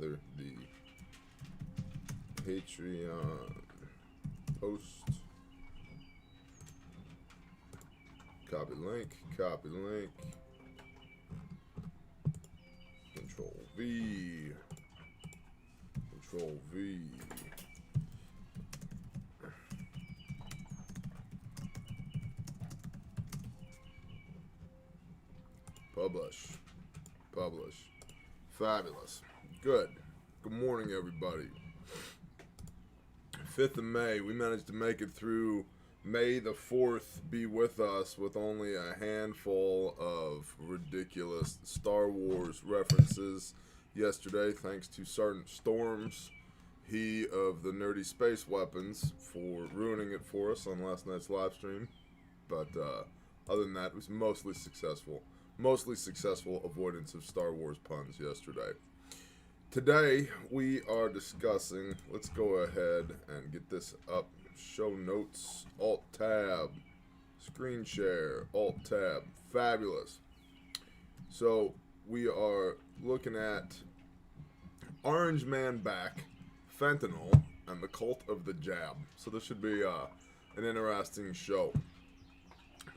together the Patreon post. Copy link, Control V, Control V. Publish. Fabulous. Good morning, everybody. 5th of May, we managed to make it through May the 4th, be with us with only a handful of ridiculous Star Wars references yesterday, thanks to Sergeant Storms, he of the Nerdy Space Weapons, for ruining it for us on last night's live stream. But other than that, it was mostly successful avoidance of Star Wars puns yesterday. Today, we are discussing, let's go ahead and get this up, show notes, Alt-Tab, screen share, Alt-Tab, fabulous. So, we are looking at Orange Man Back, Fentanyl, and the Cult of the Jab. So this should be an interesting show.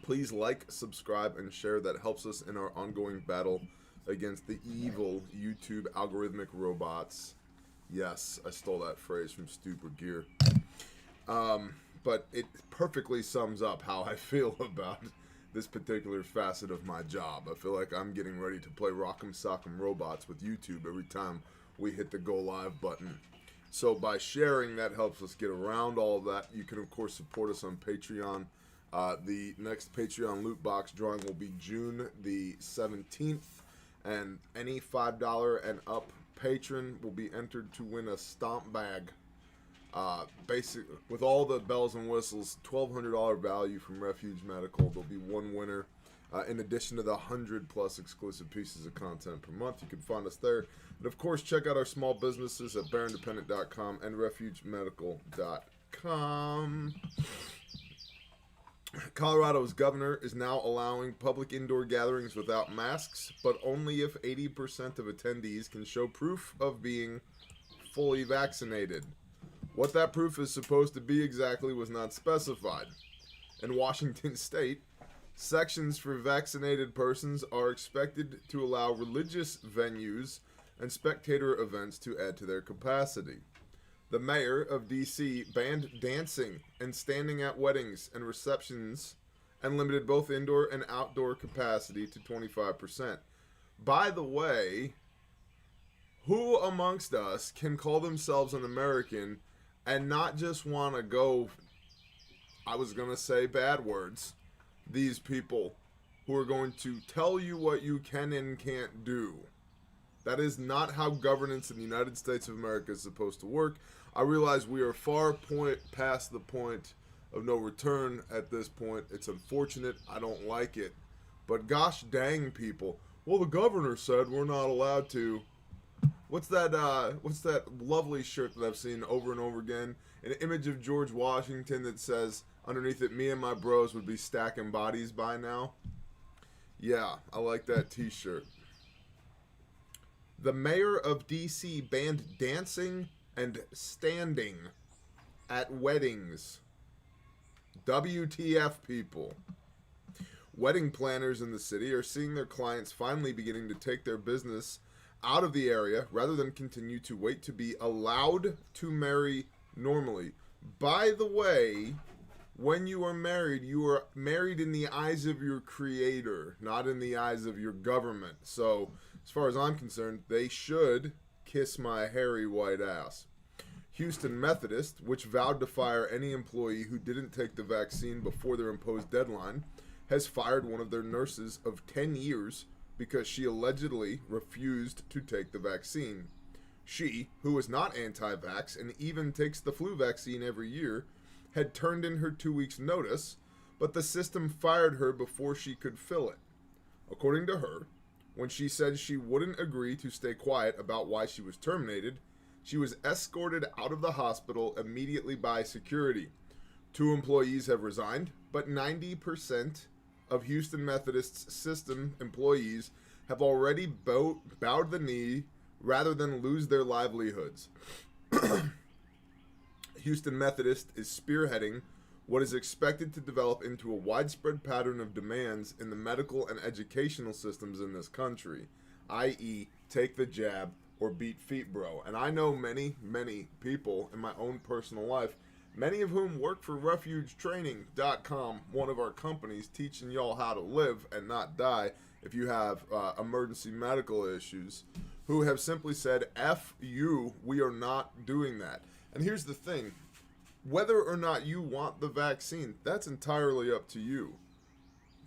Please like, subscribe, and share. That helps us in our ongoing battle against the evil YouTube algorithmic robots. Yes, I stole that phrase from Stupid Gear. But it perfectly sums up how I feel about this particular facet of my job. I feel like I'm getting ready to play Rock'em Sock'em Robots with YouTube every time we hit the go live button. So by sharing, that helps us get around all of that. You can, of course, support us on Patreon. The next Patreon loot box drawing will be June the 17th, and any $5 and up patron will be entered to win a stomp bag. Basic with all the bells and whistles, $1,200 value from Refuge Medical. There'll be one winner. In addition to the 100+ exclusive pieces of content per month, you can find us there. And of course, check out our small businesses at bearindependent.com and refugemedical.com. Colorado's governor is now allowing public indoor gatherings without masks, but only if 80% of attendees can show proof of being fully vaccinated. What that proof is supposed to be exactly was not specified. In Washington state, sections for vaccinated persons are expected to allow religious venues and spectator events to add to their capacity. The mayor of D.C. banned dancing and standing at weddings and receptions and limited both indoor and outdoor capacity to 25%. By the way, who amongst us can call themselves an American and not just want to go, I was going to say bad words, these people who are going to tell you what you can and can't do? That is not how governance in the United States of America is supposed to work. I realize we are far past the point of no return at this point. It's unfortunate. I don't like it. But gosh dang, people. Well, the governor said we're not allowed to. What's that lovely shirt that I've seen over and over again? An image of George Washington that says underneath it, "Me and my bros would be stacking bodies by now." Yeah, I like that t-shirt. The mayor of D.C. banned dancing and standing at weddings. WTF, people. Wedding planners in the city are seeing their clients finally beginning to take their business out of the area rather than continue to wait to be allowed to marry normally. By the way, when you are married in the eyes of your creator, not in the eyes of your government. So, as far as I'm concerned, they should kiss my hairy white ass. Houston Methodist, which vowed to fire any employee who didn't take the vaccine before their imposed deadline, has fired one of their nurses of 10 years because she allegedly refused to take the vaccine. She, who is not anti-vax and even takes the flu vaccine every year, had turned in her 2 weeks' notice, but the system fired her before she could fill it. According to her, when she said she wouldn't agree to stay quiet about why she was terminated, she was escorted out of the hospital immediately by security. 2 employees have resigned, but 90% of Houston Methodist's system employees have already bowed the knee rather than lose their livelihoods. Houston Methodist is spearheading what is expected to develop into a widespread pattern of demands in the medical and educational systems in this country, i.e., take the jab or beat feet, bro. And I know many, many people in my own personal life, many of whom work for Refuge Training.com, one of our companies, teaching y'all how to live and not die if you have emergency medical issues, who have simply said, F you, we are not doing that. And here's the thing, whether or not you want the vaccine, that's entirely up to you.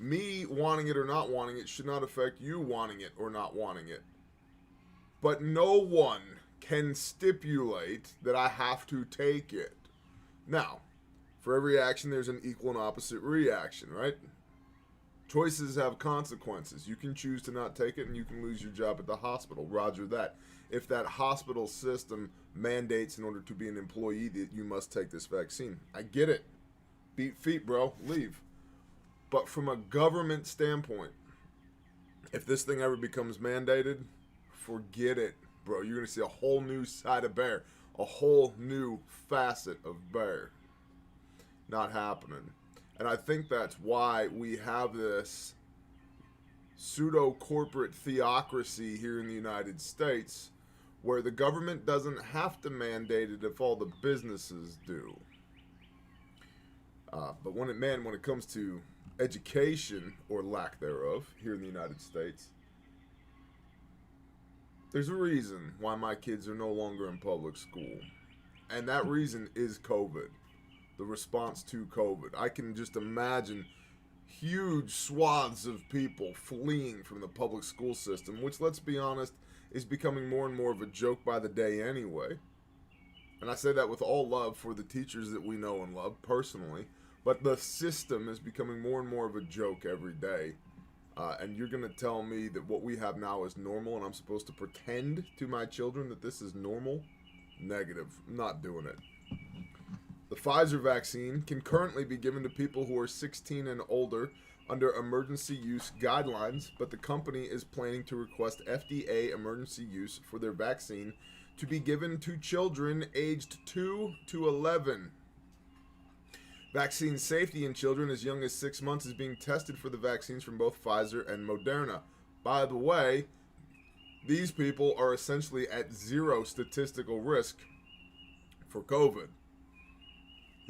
Me wanting it or not wanting it should not affect you wanting it or not wanting it. But no one can stipulate that I have to take it. Now, for every action, there's an equal and opposite reaction, right? Choices have consequences. You can choose to not take it and you can lose your job at the hospital. Roger that. If that hospital system mandates in order to be an employee that you must take this vaccine, I get it. Beat feet, bro. Leave. But from a government standpoint, if this thing ever becomes mandated, forget it, bro. You're going to see a whole new side of bear. A whole new facet of bear. Not happening. And I think that's why we have this pseudo-corporate theocracy here in the United States, where the government doesn't have to mandate it if all the businesses do. But when it comes to education, or lack thereof, here in the United States, there's a reason why my kids are no longer in public school. And that reason is COVID. The response to COVID. I can just imagine huge swaths of people fleeing from the public school system, which, let's be honest, is becoming more and more of a joke by the day anyway. And I say that with all love for the teachers that we know and love personally, but the system is becoming more and more of a joke every day. And you're going to tell me that what we have now is normal and I'm supposed to pretend to my children that this is normal? Negative. I'm not doing it. The Pfizer vaccine can currently be given to people who are 16 and older under emergency use guidelines, but the company is planning to request FDA emergency use for their vaccine to be given to children aged 2 to 11. Vaccine safety in children as young as 6 months is being tested for the vaccines from both Pfizer and Moderna. By the way, these people are essentially at zero statistical risk for COVID.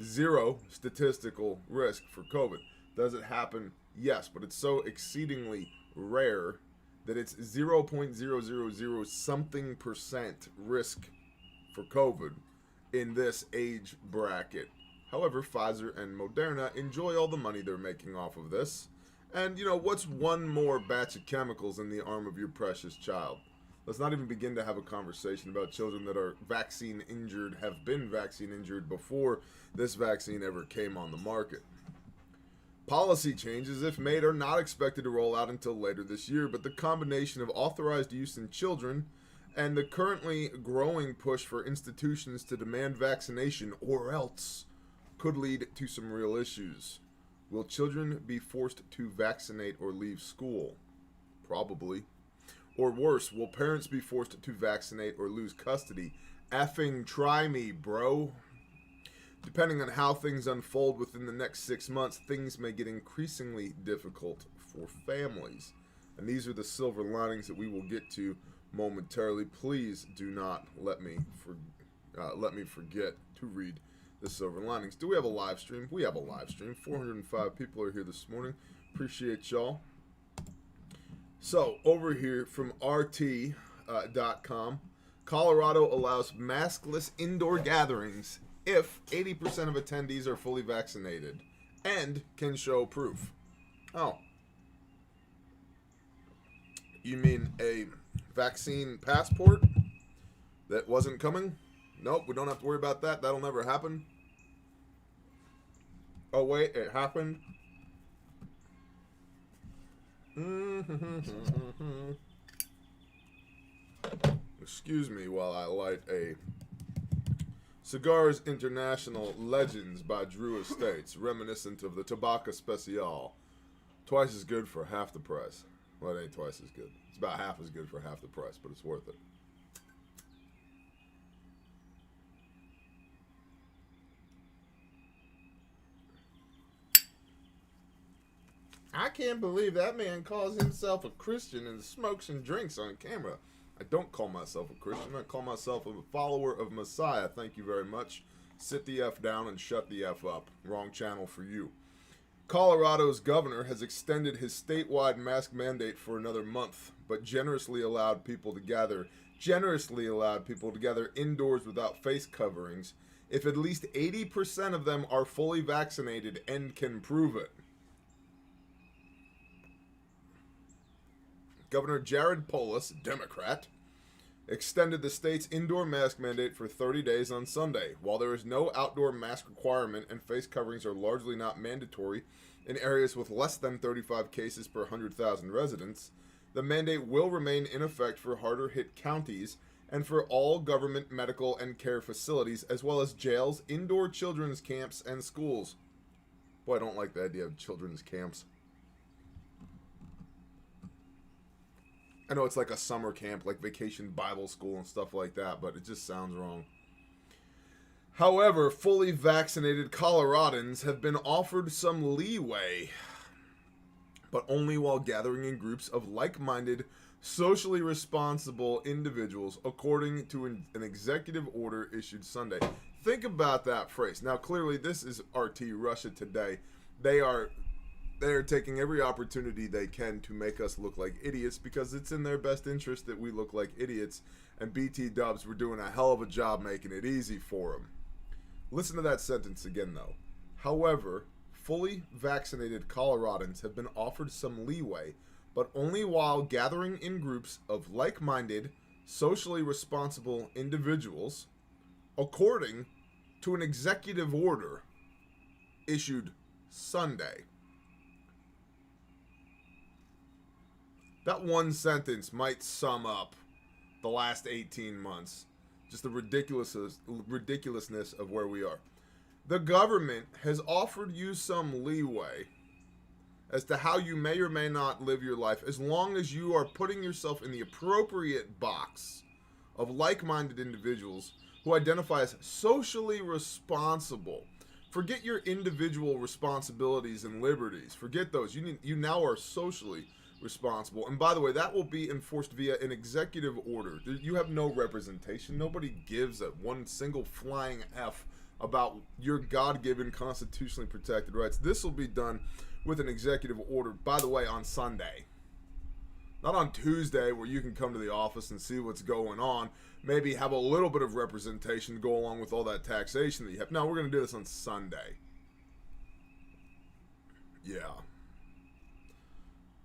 Zero statistical risk for COVID. Does it happen? Yes, but it's so exceedingly rare that it's 0.000 something percent risk for COVID in this age bracket. However, Pfizer and Moderna enjoy all the money they're making off of this. And, what's one more batch of chemicals in the arm of your precious child? Let's not even begin to have a conversation about children that are vaccine injured, have been vaccine injured before this vaccine ever came on the market. Policy changes, if made, are not expected to roll out until later this year, but the combination of authorized use in children and the currently growing push for institutions to demand vaccination or else could lead to some real issues. Will children be forced to vaccinate or leave school? Probably. Or worse, will parents be forced to vaccinate or lose custody? Effing try me, bro. Depending on how things unfold within the next 6 months, things may get increasingly difficult for families. And these are the silver linings that we will get to momentarily. Please do not let me forget to read the silver linings. Do we have a live stream? We have a live stream. 405 people are here this morning. Appreciate y'all. So, over here from RT.com, Colorado allows maskless indoor gatherings if 80% of attendees are fully vaccinated and can show proof. Oh. You mean a vaccine passport that wasn't coming? Nope, we don't have to worry about that. That'll never happen. Oh, wait, it happened? Excuse me while I light a Cigars International Legends by Drew Estates, reminiscent of the Tabaka Special. Twice as good for half the price. Well, it ain't twice as good. It's about half as good for half the price, but it's worth it. can't believe that man calls himself a Christian and smokes and drinks on camera. I don't call myself a Christian. I call myself a follower of Messiah. Thank you very much. Sit the F down and shut the F up. Wrong channel for you. Colorado's governor has extended his statewide mask mandate for another month, but generously allowed people to gather indoors without face coverings if at least 80% of them are fully vaccinated and can prove it. Governor Jared Polis, Democrat, extended the state's indoor mask mandate for 30 days on Sunday. While there is no outdoor mask requirement and face coverings are largely not mandatory in areas with less than 35 cases per 100,000 residents, the mandate will remain in effect for harder-hit counties and for all government medical and care facilities, as well as jails, indoor children's camps, and schools. Boy, I don't like the idea of children's camps. I know it's like a summer camp, like Vacation Bible School and stuff like that, but it just sounds wrong. However, fully vaccinated Coloradans have been offered some leeway, but only while gathering in groups of like-minded, socially responsible individuals, according to an executive order issued Sunday. Think about that phrase. Now, clearly, this is RT Russia Today. They are taking every opportunity they can to make us look like idiots because it's in their best interest that we look like idiots, and BT Dubs were doing a hell of a job making it easy for them. Listen to that sentence again, though. However, fully vaccinated Coloradans have been offered some leeway, but only while gathering in groups of like-minded, socially responsible individuals, according to an executive order issued Sunday. That one sentence might sum up the last 18 months. Just the ridiculousness of where we are. The government has offered you some leeway as to how you may or may not live your life, as long as you are putting yourself in the appropriate box of like-minded individuals who identify as socially responsible. Forget your individual responsibilities and liberties. Forget those. You now are socially responsible. And by the way, that will be enforced via an executive order. You have no representation. Nobody gives a one single flying F about your God-given constitutionally protected rights. This will be done with an executive order, by the way, on Sunday. Not on Tuesday, where you can come to the office and see what's going on. Maybe have a little bit of representation to go along with all that taxation that you have. No, we're going to do this on Sunday. Yeah.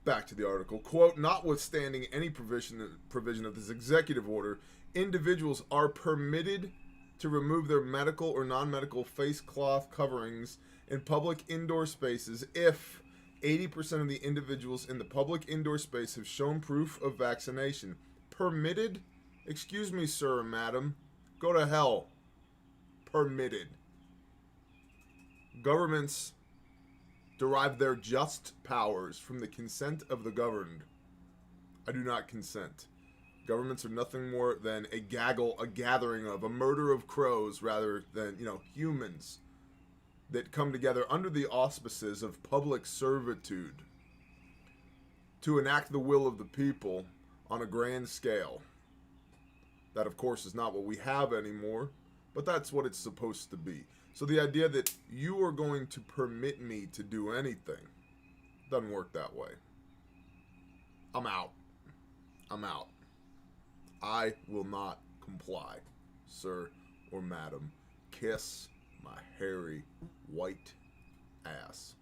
Back to the article. Quote, notwithstanding any provision of this executive order, individuals are permitted to remove their medical or non-medical face cloth coverings in public indoor spaces if 80% of the individuals in the public indoor space have shown proof of vaccination. Permitted? Excuse me, sir or madam. Go to hell. Permitted. Governments derive their just powers from the consent of the governed. I do not consent. Governments are nothing more than a gathering of, a murder of crows rather than, humans that come together under the auspices of public servitude to enact the will of the people on a grand scale. That, of course, is not what we have anymore, but that's what it's supposed to be. So the idea that you are going to permit me to do anything doesn't work that way. I'm out. I will not comply, sir or madam. Kiss my hairy white ass.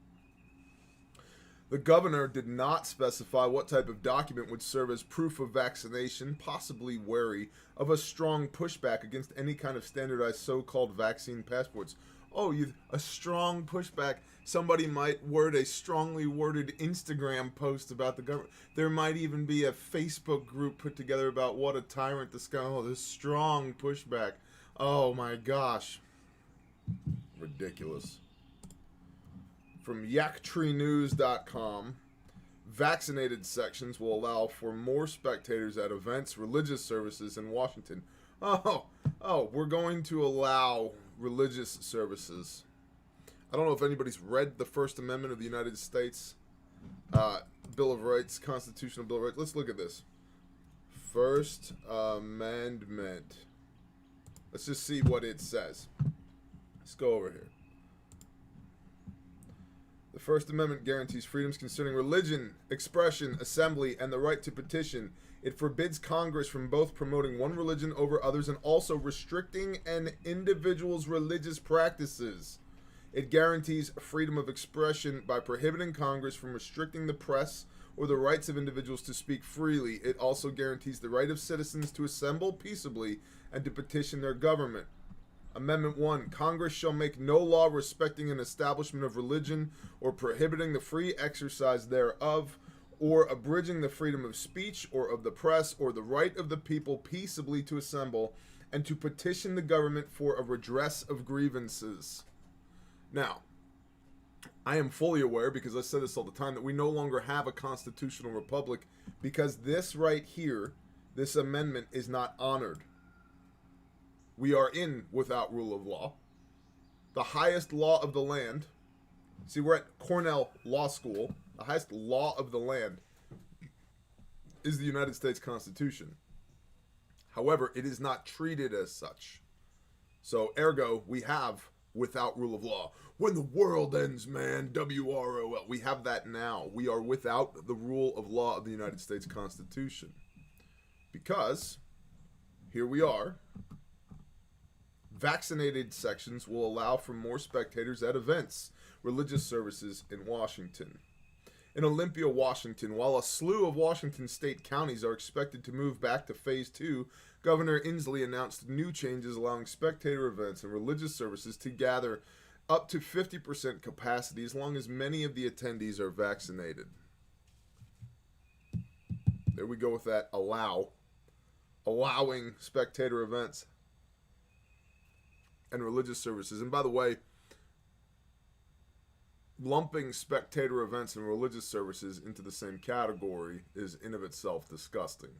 The governor did not specify what type of document would serve as proof of vaccination, possibly wary of a strong pushback against any kind of standardized so-called vaccine passports. Oh, a strong pushback. Somebody might word a strongly worded Instagram post about the government. There might even be a Facebook group put together about what a tyrant this guy. Oh, this strong pushback. Oh my gosh. Ridiculous. From yaktreenews.com, vaccinated sections will allow for more spectators at events, religious services in Washington. Oh, we're going to allow religious services. I don't know if anybody's read the First Amendment of the United States. Bill of Rights, Constitutional Bill of Rights. Let's look at this. First Amendment. Let's just see what it says. Let's go over here. The First Amendment guarantees freedoms concerning religion, expression, assembly, and the right to petition. It forbids Congress from both promoting one religion over others and also restricting an individual's religious practices. It guarantees freedom of expression by prohibiting Congress from restricting the press or the rights of individuals to speak freely. It also guarantees the right of citizens to assemble peaceably and to petition their government. Amendment 1. Congress shall make no law respecting an establishment of religion or prohibiting the free exercise thereof, or abridging the freedom of speech or of the press or the right of the people peaceably to assemble and to petition the government for a redress of grievances. Now, I am fully aware, because I say this all the time, that we no longer have a constitutional republic because this right here, this amendment, is not honored. We are in without rule of law. The highest law of the land. See, we're at Cornell Law School. The highest law of the land is the United States Constitution. However, it is not treated as such. So, ergo, we have without rule of law. When the world ends, man, WROL. We have that now. We are without the rule of law of the United States Constitution. Because, here we are. Vaccinated sections will allow for more spectators at events, religious services in Washington. In Olympia, Washington, while a slew of Washington state counties are expected to move back to Phase 2, Governor Inslee announced new changes allowing spectator events and religious services to gather up to 50% capacity as long as many of the attendees are vaccinated. There we go with that. Allowing spectator events and religious services. And by the way, lumping spectator events and religious services into the same category is in of itself disgusting.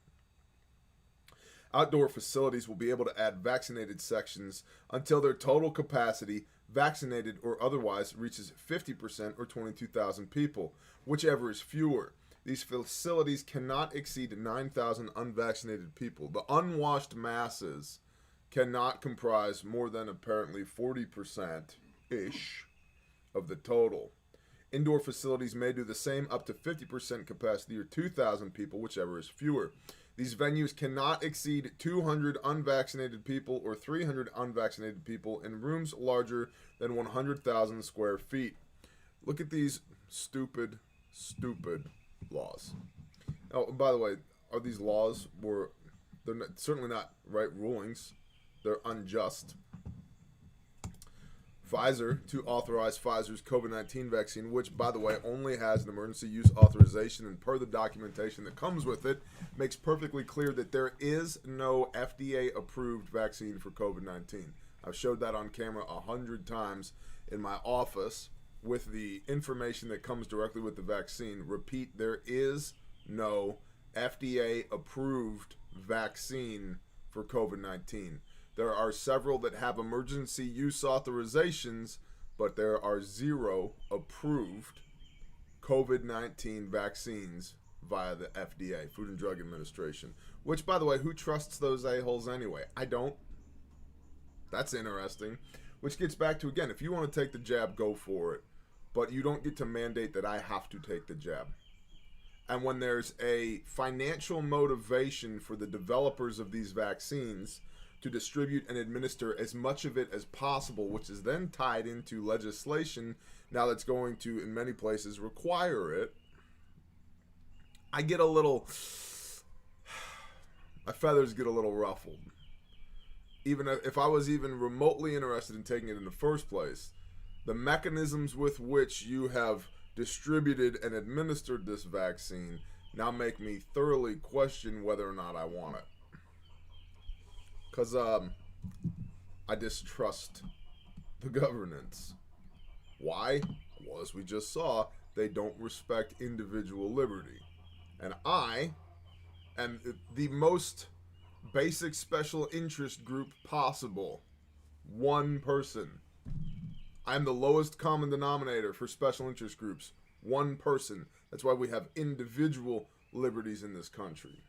Outdoor facilities will be able to add vaccinated sections until their total capacity, vaccinated or otherwise, reaches 50% or 22,000 people, whichever is fewer. These facilities cannot exceed 9,000 unvaccinated people. The unwashed masses cannot comprise more than apparently 40%-ish of the total. Indoor facilities may do the same, up to 50% capacity or 2,000 people, whichever is fewer. These venues cannot exceed 200 unvaccinated people or 300 unvaccinated people in rooms larger than 100,000 square feet. Look at these stupid laws. Oh, by the way, are these laws they're certainly not right rulings. They're unjust. Pfizer to authorize Pfizer's COVID-19 vaccine, which, by the way, only has an emergency use authorization, and per the documentation that comes with it, makes perfectly clear that there is no FDA-approved vaccine for COVID-19. I've showed that on camera 100 times in my office with the information that comes directly with the vaccine. Repeat, there is no FDA-approved vaccine for COVID-19. There are several that have emergency use authorizations, but there are 0 approved COVID-19 vaccines via the FDA, Food and Drug Administration. Which, by the way, who trusts those a-holes anyway? I don't. That's interesting. Which gets back to, again, if you want to take the jab, go for it. But you don't get to mandate that I have to take the jab. And when there's a financial motivation for the developers of these vaccines to distribute and administer as much of it as possible, which is then tied into legislation now that's going to, in many places, require it, I get a little, my feathers get a little ruffled. Even if I was even remotely interested in taking it in the first place, the mechanisms with which you have distributed and administered this vaccine now make me thoroughly question whether or not I want it. Because I distrust the governance. Why? Well, as we just saw, they don't respect individual liberty. And I am the most basic special interest group possible. One person. I'm the lowest common denominator for special interest groups. One person. That's why we have individual liberties in this country.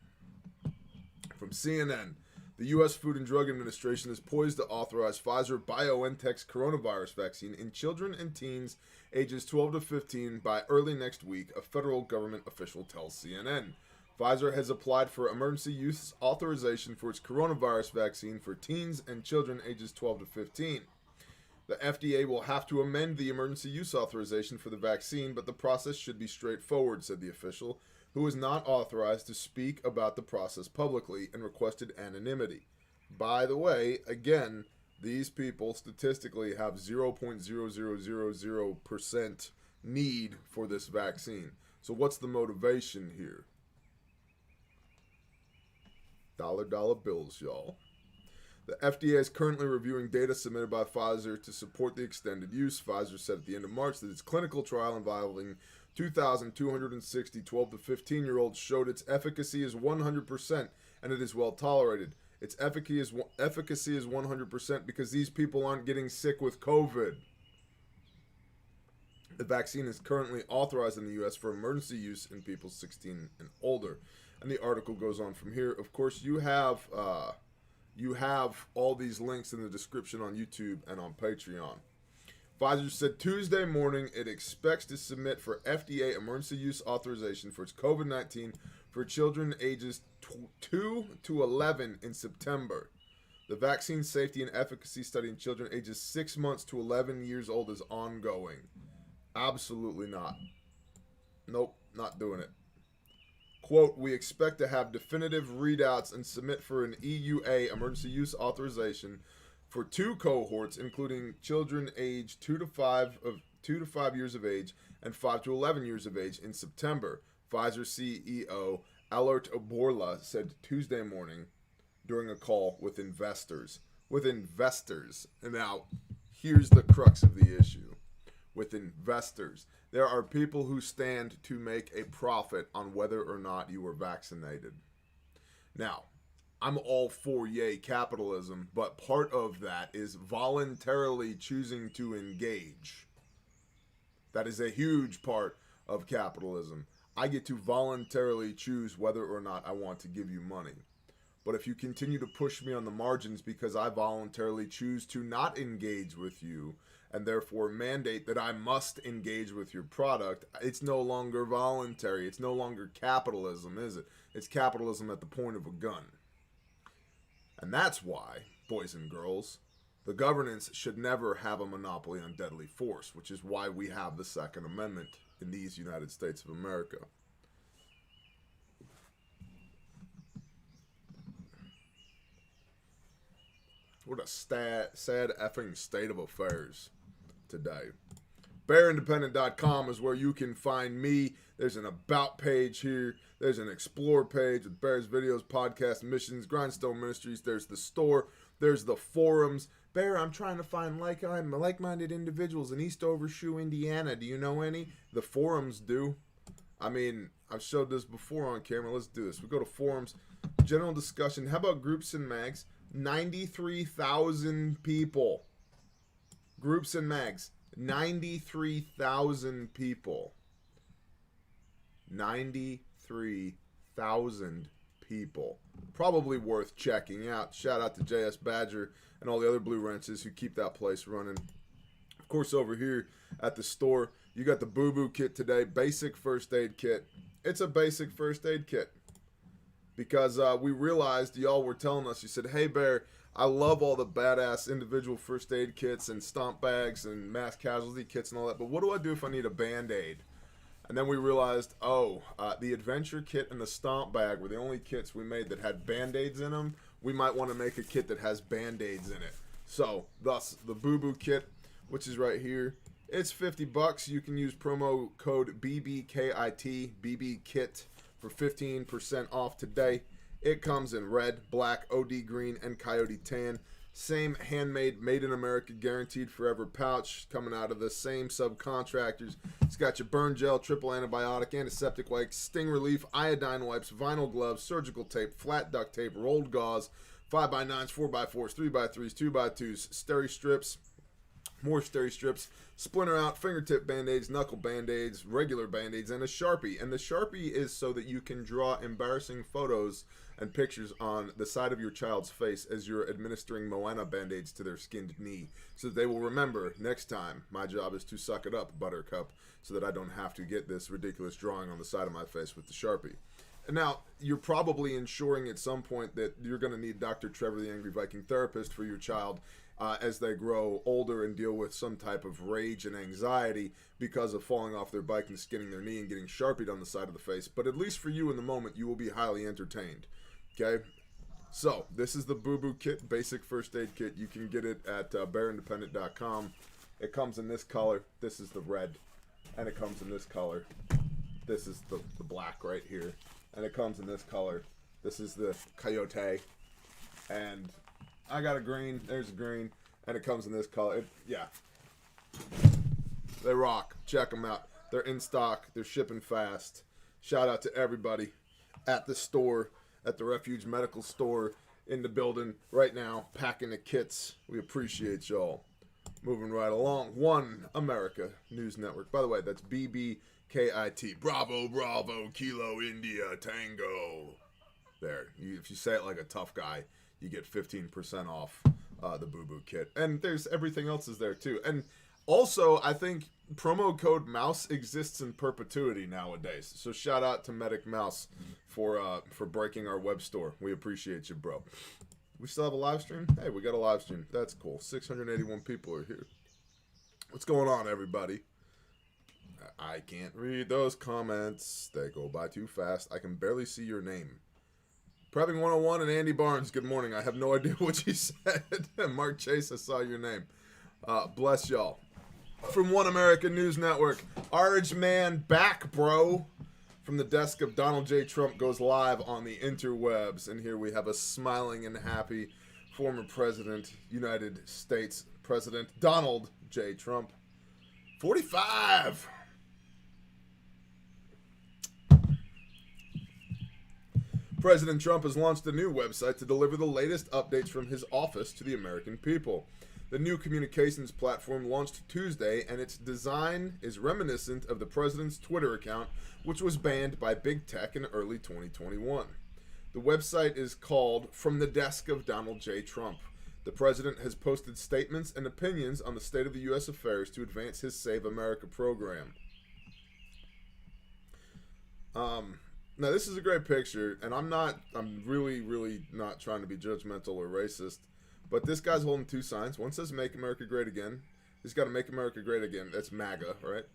From CNN, the U.S. Food and Drug Administration is poised to authorize Pfizer-BioNTech's coronavirus vaccine in children and teens ages 12 to 15 by early next week, a federal government official tells CNN. Pfizer has applied for emergency use authorization for its coronavirus vaccine for teens and children ages 12 to 15. The FDA will have to amend the emergency use authorization for the vaccine, but the process should be straightforward, said the official, who is not authorized to speak about the process publicly and requested anonymity. By the way, again, these people statistically have 0.0000% need for this vaccine. So what's the motivation here? Dollar bills, y'all. The FDA is currently reviewing data submitted by Pfizer to support the extended use. Pfizer said at the end of March that its clinical trial involving 2,260 12 to 15-year-olds showed its efficacy is 100% and it is well tolerated. Its efficacy is 100% because these people aren't getting sick with COVID. The vaccine is currently authorized in the U.S. for emergency use in people 16 and older. And the article goes on from here. Of course, you have all these links in the description on YouTube and on Patreon. Pfizer said Tuesday morning it expects to submit for FDA emergency use authorization for its COVID-19 for children ages 2 to 11 in September. The vaccine safety and efficacy study in children ages 6 months to 11 years old is ongoing. Absolutely not. Nope, not doing it. Quote, we expect to have definitive readouts and submit for an EUA emergency use authorization for 2 cohorts, including children aged 2 to 5 years of age and 5 to 11 years of age in September, Pfizer CEO Albert Bourla said Tuesday morning during a call with investors. And now, here's the crux of the issue. With investors, there are people who stand to make a profit on whether or not you are vaccinated. Now, I'm all for yay capitalism, but part of that is voluntarily choosing to engage. That is a huge part of capitalism. I get to voluntarily choose whether or not I want to give you money. But if you continue to push me on the margins because I voluntarily choose to not engage with you, and therefore mandate that I must engage with your product, it's no longer voluntary. It's no longer capitalism, is it? It's capitalism at the point of a gun. And that's why, boys and girls, the governance should never have a monopoly on deadly force, which is why we have the Second Amendment in these United States of America. What a sad effing state of affairs today. BearIndependent.com is where you can find me. There's an About page here. There's an Explore page with Bear's videos, podcasts, missions, Grindstone Ministries. There's the store. There's the forums. Bear, I'm trying to find like-minded individuals in East Overshoe, Indiana. Do you know any? The forums do. I mean, I've showed this before on camera. Let's do this. We go to forums. General discussion. How about groups and mags? 93,000 people. Groups and mags. 93,000 people. 93,000 people. Probably worth checking out. Shout out to JS Badger and all the other Blue Wrenches who keep that place running. Of course, over here at the store, you got the Boo Boo kit today. Basic first aid kit. It's a basic first aid kit. Because we realized y'all were telling us, you said, hey, Bear, I love all the badass individual first aid kits and stomp bags and mass casualty kits and all that, but what do I do if I need a Band-Aid? And then we realized, the adventure kit and the stomp bag were the only kits we made that had Band-Aids in them. We might want to make a kit that has Band-Aids in it. So, thus, the Boo Boo kit, which is right here, it's $50. You can use promo code BBKIT, BBKIT, for 15% off today. It comes in red, black, OD green, and coyote tan. Same handmade, made in America, guaranteed forever pouch coming out of the same subcontractors. It's got your burn gel, triple antibiotic, antiseptic wipes, sting relief, iodine wipes, vinyl gloves, surgical tape, flat duct tape, rolled gauze, 5x9s, 4x4s, 3x3s, 2x2s, steri strips, more steri strips, splinter out, fingertip band-aids, knuckle band-aids, regular band-aids, and a Sharpie. And the Sharpie is so that you can draw embarrassing photos and pictures on the side of your child's face as you're administering Moana band-aids to their skinned knee, so that they will remember, next time, my job is to suck it up, Buttercup, so that I don't have to get this ridiculous drawing on the side of my face with the Sharpie. And now, you're probably ensuring at some point that you're going to need Dr. Trevor, the Angry Viking therapist, for your child as they grow older and deal with some type of rage and anxiety because of falling off their bike and skinning their knee and getting Sharpied on the side of the face. But at least for you in the moment, you will be highly entertained. Okay? So, this is the Boo Boo Kit, basic first aid kit. You can get it at bearindependent.com. It comes in this color. This is the red. And it comes in this color. This is the black right here. And it comes in this color. This is the coyote. And I got a green. There's a green. And it comes in this color. Yeah. They rock. Check them out. They're in stock. They're shipping fast. Shout out to everybody at the store, at the Refuge Medical Store, in the building right now, packing the kits. We appreciate y'all. Moving right along. One America News Network. By the way, that's BBKIT. Bravo, Bravo, Kilo, India, Tango. There. If you say it like a tough guy, you get 15% off the Boo Boo Kit. And there's everything else is there too. And also, I think promo code MOUSE exists in perpetuity nowadays. So shout out to Medic Mouse for breaking our web store. We appreciate you, bro. We still have a live stream? Hey, we got a live stream. That's cool. 681 people are here. What's going on, everybody? I can't read those comments. They go by too fast. I can barely see your name. Prepping 101 and Andy Barnes, good morning. I have no idea what you said. Mark Chase, I saw your name. Bless y'all. From One America News Network, Orange Man back, bro. From the desk of Donald J. Trump goes live on the interwebs. And here we have a smiling and happy former president, United States President Donald J. Trump. 45. President Trump has launched a new website to deliver the latest updates from his office to the American people. The new communications platform launched Tuesday, and its design is reminiscent of the president's Twitter account, which was banned by big tech in early 2021. The website is called From the Desk of Donald J. Trump. The president has posted statements and opinions on the state of the U.S. affairs to advance his Save America program. Now, this is a great picture, and I'm really not trying to be judgmental or racist, but this guy's holding two signs. One says Make America Great Again. He's got to Make America Great Again. That's MAGA, right?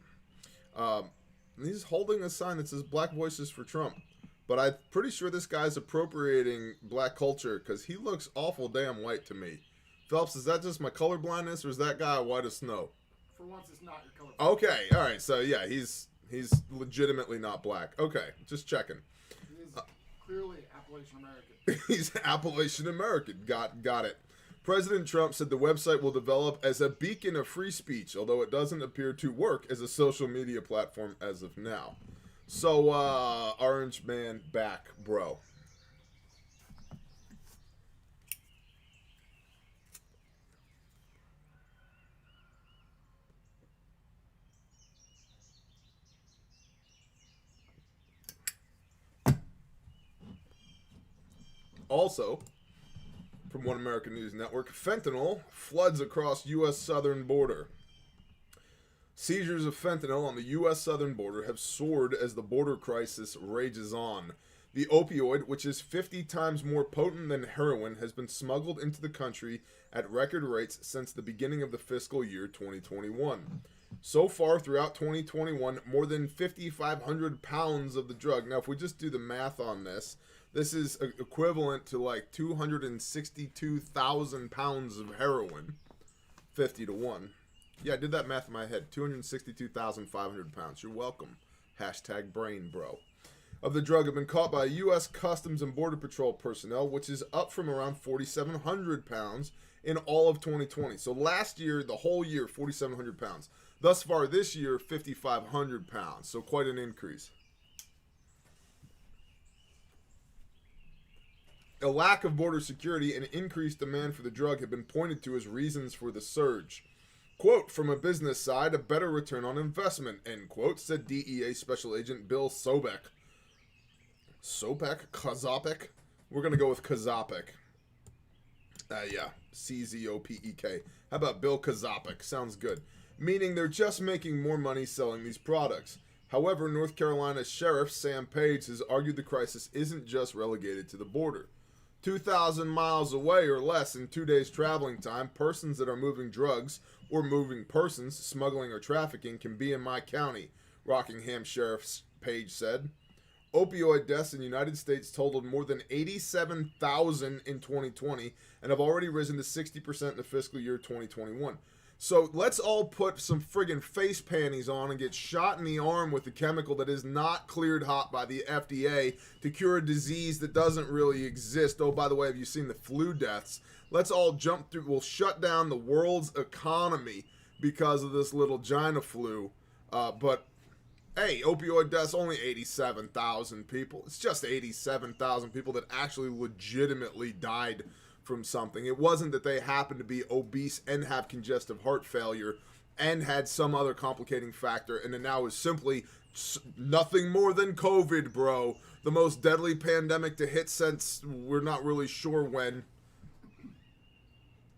And he's holding a sign that says Black Voices for Trump. But I'm pretty sure this guy's appropriating black culture because he looks awful damn white to me. Phelps, is that just my color blindness, or is that guy white as snow? For once, it's not your color. Okay, all right. So, yeah, he's legitimately not black. Okay, just checking. He is clearly Appalachian American. He's Appalachian American. Got it. President Trump said the website will develop as a beacon of free speech, although it doesn't appear to work as a social media platform as of now. So, Orange Man back, bro. Also, from One American News Network, fentanyl floods across U.S. southern border. Seizures of fentanyl on the U.S. southern border have soared as the border crisis rages on. The opioid, which is 50 times more potent than heroin, has been smuggled into the country at record rates since the beginning of the fiscal year 2021. So far, throughout 2021, more than 5,500 pounds of the drug. Now, if we just do the math on this, this is equivalent to like 262,000 pounds of heroin. 50 to 1. Yeah, I did that math in my head. 262,500 pounds. You're welcome. Hashtag brain, bro. Of the drug have been caught by U.S. Customs and Border Patrol personnel, which is up from around 4,700 pounds in all of 2020. So last year, the whole year, 4,700 pounds. Thus far this year, 5,500 pounds. So quite an increase. A lack of border security and increased demand for the drug have been pointed to as reasons for the surge. Quote, from a business side, a better return on investment, end quote, said DEA Special Agent Bill Sobek. Sobek? Kozopek? We're going to go with Kozopek. Yeah, Czopek. How about Bill Kozopek? Sounds good. Meaning they're just making more money selling these products. However, North Carolina Sheriff Sam Page has argued the crisis isn't just relegated to the border. 2,000 miles away or less in 2 days traveling time, persons that are moving drugs or moving persons, smuggling or trafficking, can be in my county, Rockingham Sheriff Page said. Opioid deaths in the United States totaled more than 87,000 in 2020 and have already risen to 60% in the fiscal year 2021. So let's all put some friggin' face panties on and get shot in the arm with a chemical that is not cleared hot by the FDA to cure a disease that doesn't really exist. Oh, by the way, have you seen the flu deaths? Let's all jump through. We'll shut down the world's economy because of this little Gina flu. But hey, opioid deaths, only 87,000 people. It's just 87,000 people that actually legitimately died from something. It wasn't that they happened to be obese and have congestive heart failure and had some other complicating factor, and then now is simply nothing more than COVID, bro. The most deadly pandemic to hit since we're not really sure when.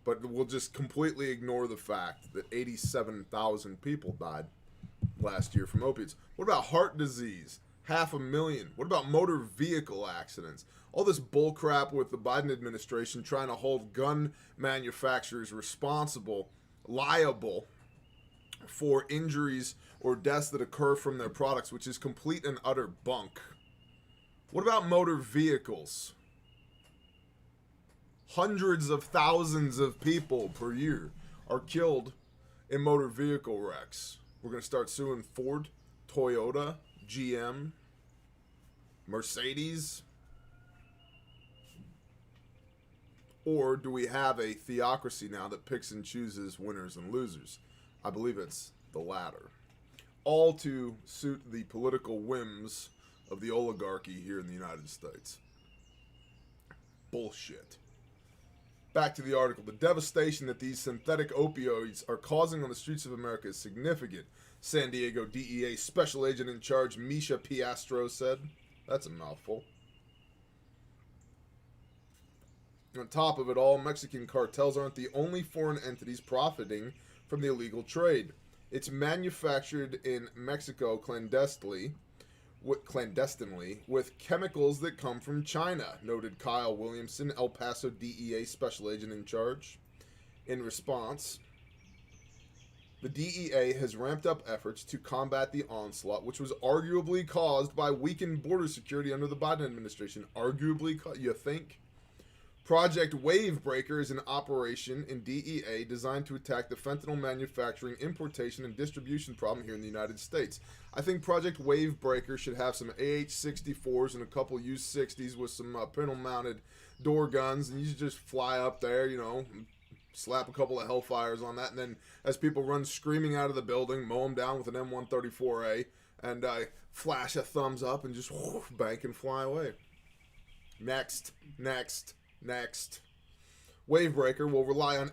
But we'll just completely ignore the fact that 87,000 people died last year from opiates. What about heart disease? 500,000. What about motor vehicle accidents? All this bullcrap with the Biden administration trying to hold gun manufacturers responsible, liable for injuries or deaths that occur from their products, which is complete and utter bunk. What about motor vehicles? Hundreds of thousands of people per year are killed in motor vehicle wrecks. We're going to start suing Ford, Toyota, GM, Mercedes. Or do we have a theocracy now that picks and chooses winners and losers? I believe it's the latter. All to suit the political whims of the oligarchy here in the United States. Bullshit. Back to the article. The devastation that these synthetic opioids are causing on the streets of America is significant, San Diego DEA Special Agent in Charge Misha Piastro said. That's a mouthful. On top of it all, Mexican cartels aren't the only foreign entities profiting from the illegal trade. It's manufactured in Mexico clandestinely with chemicals that come from China, noted Kyle Williamson, El Paso DEA Special Agent in Charge. In response, the DEA has ramped up efforts to combat the onslaught, which was arguably caused by weakened border security under the Biden administration. Arguably, you think? Project Wavebreaker is an operation in DEA designed to attack the fentanyl manufacturing, importation, and distribution problem here in the United States. I think Project Wavebreaker should have some AH-64s and a couple U-60s with some pintle-mounted door guns, and you should just fly up there, you know, slap a couple of Hellfires on that, and then as people run screaming out of the building, mow them down with an M134A, and flash a thumbs up and just bank and fly away. Next. Wavebreaker will rely on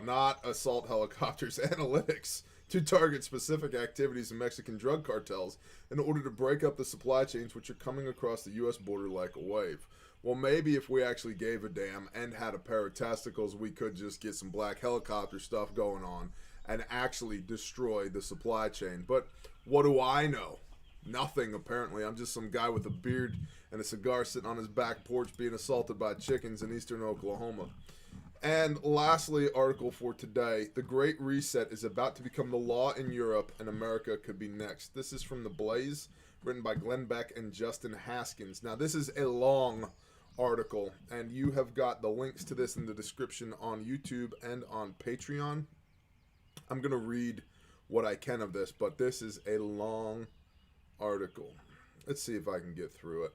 not assault helicopters, analytics to target specific activities in Mexican drug cartels in order to break up the supply chains which are coming across the U.S. border like a wave. Well, maybe if we actually gave a damn and had a pair of testicles, we could just get some black helicopter stuff going on and actually destroy the supply chain. But what do I know? Nothing, apparently. I'm just some guy with a beard and a cigar sitting on his back porch being assaulted by chickens in eastern Oklahoma. And lastly, article for today. The Great Reset is about to become the law in Europe, and America could be next. This is from The Blaze, written by Glenn Beck and Justin Haskins. Now, this is a long article, and you have got the links to this in the description on YouTube and on Patreon. I'm going to read what I can of this, but this is a long article. Let's see if I can get through it.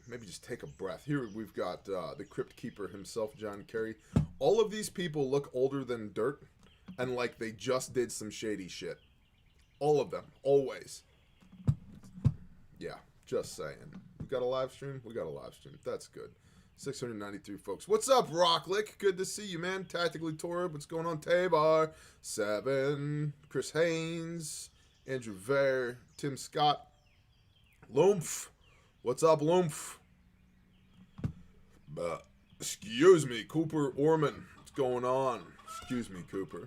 Maybe just take a breath. Here we've got the Crypt Keeper himself, John Kerry. All of these people look older than dirt and like they just did some shady shit. All of them. Always. Yeah, just saying. We got a live stream? We got a live stream. That's good. 693 folks. What's up, Rocklick? Good to see you, man. Tactically Torb. What's going on, Tabar? 7. Chris Haynes. Andrew Vare. Tim Scott. Lumph. What's up, Lumph? Excuse me, Cooper Orman. What's going on? Excuse me, Cooper.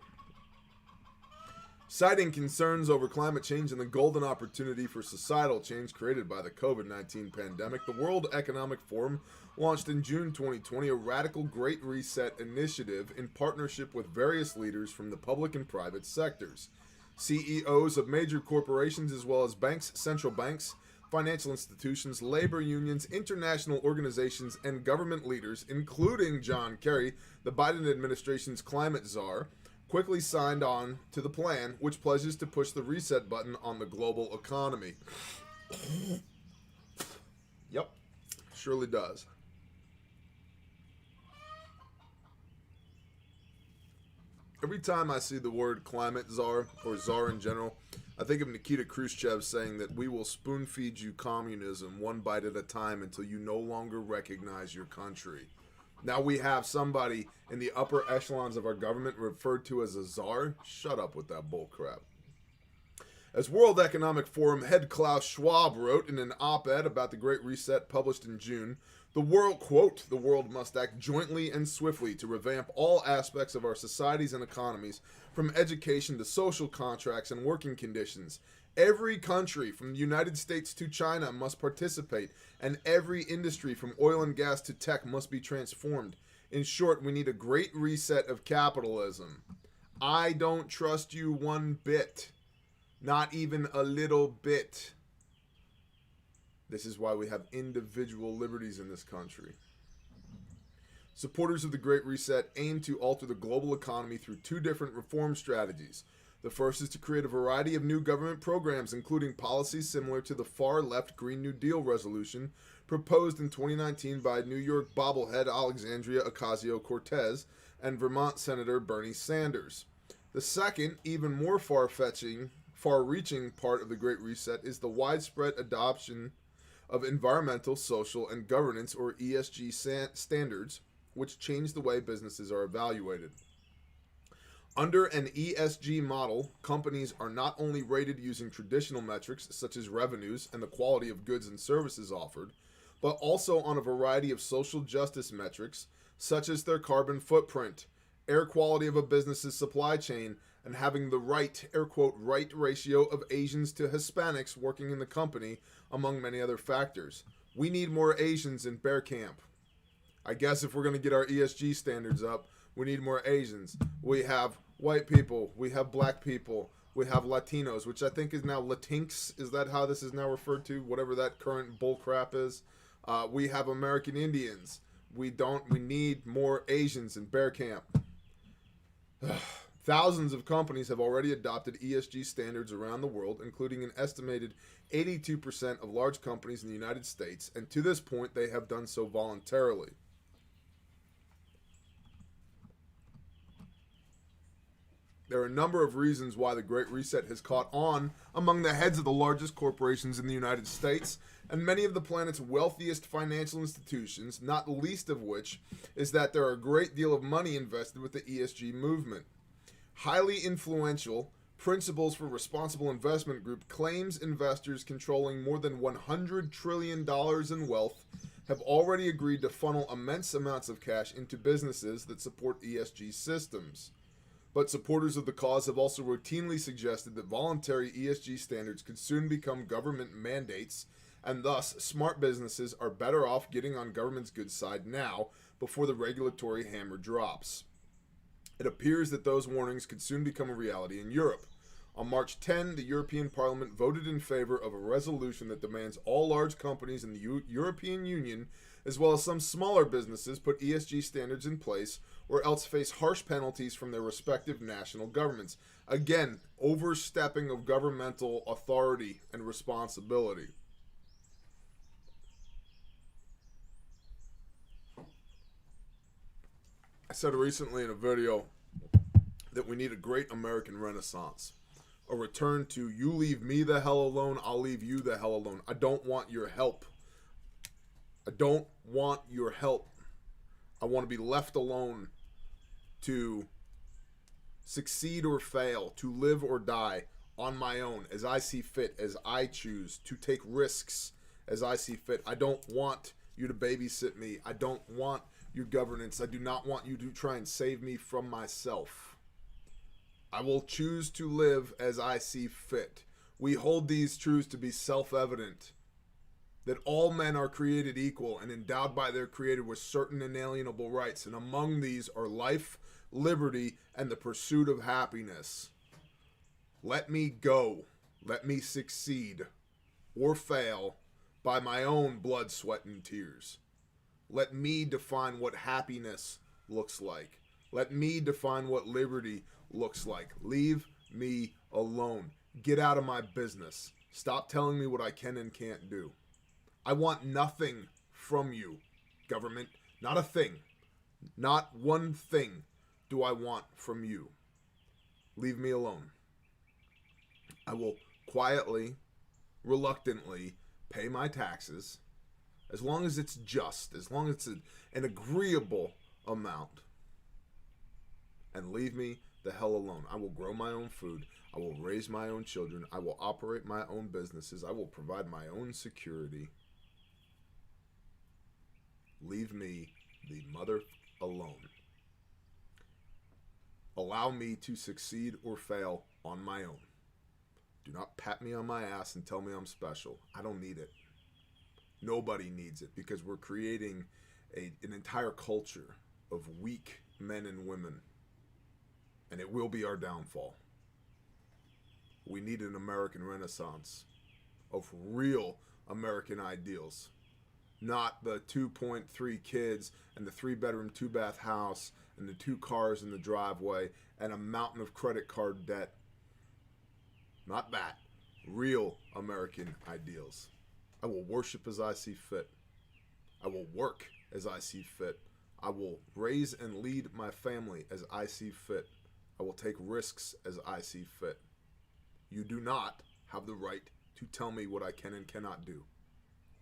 Citing concerns over climate change and the golden opportunity for societal change created by the COVID-19 pandemic, the World Economic Forum launched in June 2020 a radical Great Reset initiative in partnership with various leaders from the public and private sectors. CEOs of major corporations as well as banks, central banks, financial institutions, labor unions, international organizations, and government leaders, including John Kerry, the Biden administration's climate czar, quickly signed on to the plan, which pledges to push the reset button on the global economy. Yep, surely does. Every time I see the word climate czar, or czar in general, I think of Nikita Khrushchev saying that we will spoon feed you communism one bite at a time until you no longer recognize your country. Now we have somebody in the upper echelons of our government referred to as a czar. Shut up with that bullcrap. As World Economic Forum head Klaus Schwab wrote in an op-ed about the Great Reset published in June, the world, quote, the world must act jointly and swiftly to revamp all aspects of our societies and economies, from education to social contracts and working conditions. Every country, from the United States to China, must participate, and every industry, from oil and gas to tech, must be transformed. In short, we need a great reset of capitalism. I don't trust you one bit. Not even a little bit. This is why we have individual liberties in this country. Supporters of the Great Reset aim to alter the global economy through two different reform strategies. The first is to create a variety of new government programs, including policies similar to the far-left Green New Deal resolution proposed in 2019 by New York bobblehead Alexandria Ocasio-Cortez and Vermont Senator Bernie Sanders. The second, even more far-reaching part of the Great Reset is the widespread adoption of environmental, social, and governance, or ESG standards, which change the way businesses are evaluated. Under an ESG model, companies are not only rated using traditional metrics such as revenues and the quality of goods and services offered, but also on a variety of social justice metrics such as their carbon footprint, air quality of a business's supply chain, and having the right, air quote, right ratio of Asians to Hispanics working in the company, among many other factors. We need more Asians in bear camp. I guess if we're going to get our ESG standards up, we need more Asians. We have white people. We have black people. We have Latinos, which I think is now Latinx. Is that how this is now referred to? Whatever that current bullcrap is. We have American Indians. We need more Asians in bear camp. Thousands of companies have already adopted ESG standards around the world, including an estimated 82% of large companies in the United States, and to this point, they have done so voluntarily. There are a number of reasons why the Great Reset has caught on among the heads of the largest corporations in the United States and many of the planet's wealthiest financial institutions, not least of which is that there are a great deal of money invested with the ESG movement. Highly influential Principles for Responsible Investment Group claims investors controlling more than $100 trillion in wealth have already agreed to funnel immense amounts of cash into businesses that support ESG systems. But supporters of the cause have also routinely suggested that voluntary ESG standards could soon become government mandates, and thus smart businesses are better off getting on government's good side now before the regulatory hammer drops. It appears that those warnings could soon become a reality in Europe. On March 10, the European Parliament voted in favor of a resolution that demands all large companies in the European Union, as well as some smaller businesses, put ESG standards in place or else face harsh penalties from their respective national governments. Again, overstepping of governmental authority and responsibility. I said recently in a video that we need a great American Renaissance. A return to you leave me the hell alone, I'll leave you the hell alone. I don't want your help. I don't want your help. I want to be left alone to succeed or fail, to live or die on my own, as I see fit, as I choose, to take risks as I see fit. I don't want you to babysit me. I don't want your governance. I do not want you to try and save me from myself. I will choose to live as I see fit. We hold these truths to be self-evident, that all men are created equal and endowed by their Creator with certain inalienable rights, and among these are life, liberty, and the pursuit of happiness. Let me go. Let me succeed or fail by my own blood, sweat, and tears. Let me define what happiness looks like. Let me define what liberty looks like. Leave me alone. Get out of my business. Stop telling me what I can and can't do. I want nothing from you, government. Not a thing. Not one thing do I want from you. Leave me alone. I will quietly, reluctantly pay my taxes, as long as it's just, as long as it's an agreeable amount, and leave me the hell alone. I will grow my own food. I will raise my own children. I will operate my own businesses. I will provide my own security. Leave me the mother alone. Allow me to succeed or fail on my own. Do not pat me on my ass and tell me I'm special. I don't need it. Nobody needs it, because we're creating an entire culture of weak men and women, and it will be our downfall. We need an American Renaissance of real American ideals. Not the 2.3 kids and the 3-bedroom, 2-bath house and the 2 cars in the driveway and a mountain of credit card debt. Not that. Real American ideals. I will worship as I see fit. I will work as I see fit. I will raise and lead my family as I see fit. I will take risks as I see fit. You do not have the right to tell me what I can and cannot do.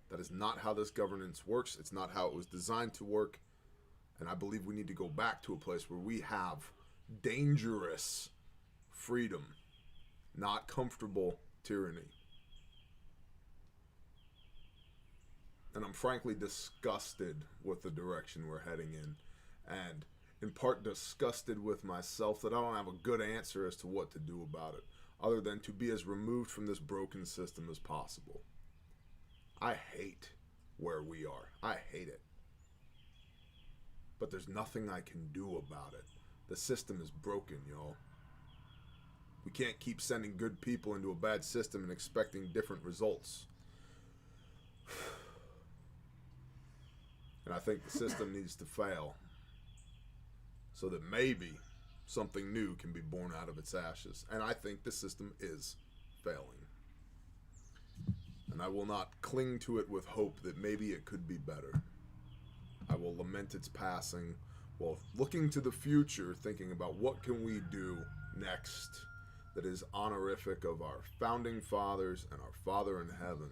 That is not how this governance works. It's not how it was designed to work. And I believe we need to go back to a place where we have dangerous freedom, not comfortable tyranny. And I'm frankly disgusted with the direction we're heading in. And in part disgusted with myself that I don't have a good answer as to what to do about it, other than to be as removed from this broken system as possible. I hate where we are. I hate it. But there's nothing I can do about it. The system is broken, y'all. We can't keep sending good people into a bad system and expecting different results. And I think the system needs to fail so that maybe something new can be born out of its ashes. And I think the system is failing. And I will not cling to it with hope that maybe it could be better. I will lament its passing while looking to the future, thinking about what can we do next that is honorific of our founding fathers and our Father in heaven,